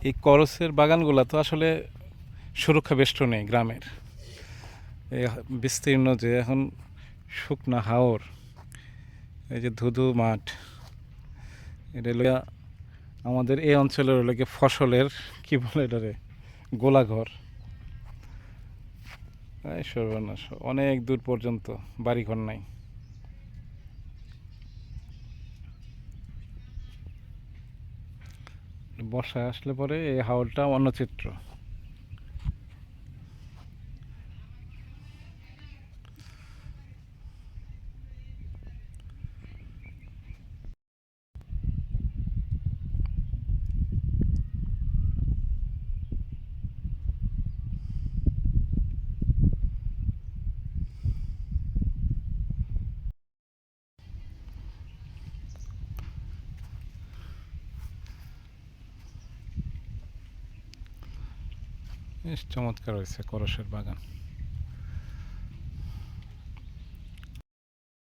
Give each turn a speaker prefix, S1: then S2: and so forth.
S1: এই করসের বাগানগুলো তো আসলে সুরক্ষা বেষ্টনী গ্রামের, এই বিস্তীর্ণ যে এখন শুকনা হাওর, এই যে ধুধু মাঠ, এটা লইয়া আমাদের এই অঞ্চলের লোকে ফসলের কি বলে এটারে গোলাঘর। এই সর্বনাশ, অনেক দূর পর্যন্ত বাড়িঘর নাই। বর্ষায় আসলে পরে এই হাওরটা অন্য চিত্র। বেশ চমৎকার হয়েছে করসের বাগান।